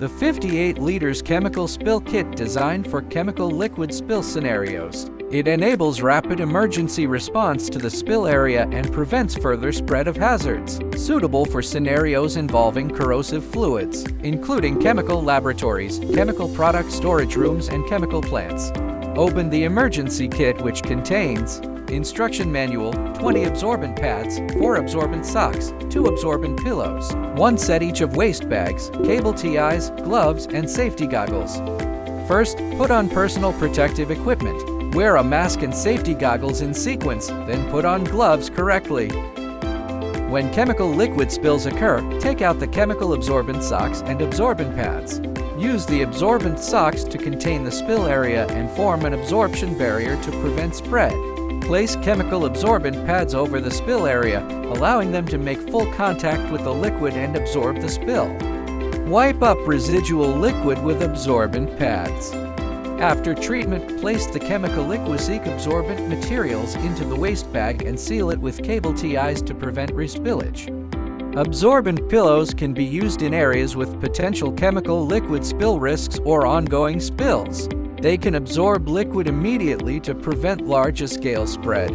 The 58 liters chemical spill kit designed for chemical liquid spill scenarios. It enables rapid emergency response to the spill area and prevents further spread of hazards. Suitable for scenarios involving corrosive fluids, including chemical laboratories, chemical product storage rooms, and chemical plants. Open the emergency kit, which contains instruction manual, 20 absorbent pads, 4 absorbent socks, 2 absorbent pillows, 1 set each of waste bags, cable TIs, gloves, and safety goggles. First, put on personal protective equipment. Wear a mask and safety goggles in sequence, then put on gloves correctly. When chemical liquid spills occur, take out the chemical absorbent socks and absorbent pads. Use the absorbent socks to contain the spill area and form an absorption barrier to prevent spread. Place chemical absorbent pads over the spill area, allowing them to make full contact with the liquid and absorb the spill. Wipe up residual liquid with absorbent pads. After treatment, place the chemical liquid-seek absorbent materials into the waste bag and seal it with cable TIs to prevent respillage. Absorbent pillows can be used in areas with potential chemical liquid spill risks or ongoing spills. They can absorb liquid immediately to prevent large-scale spread.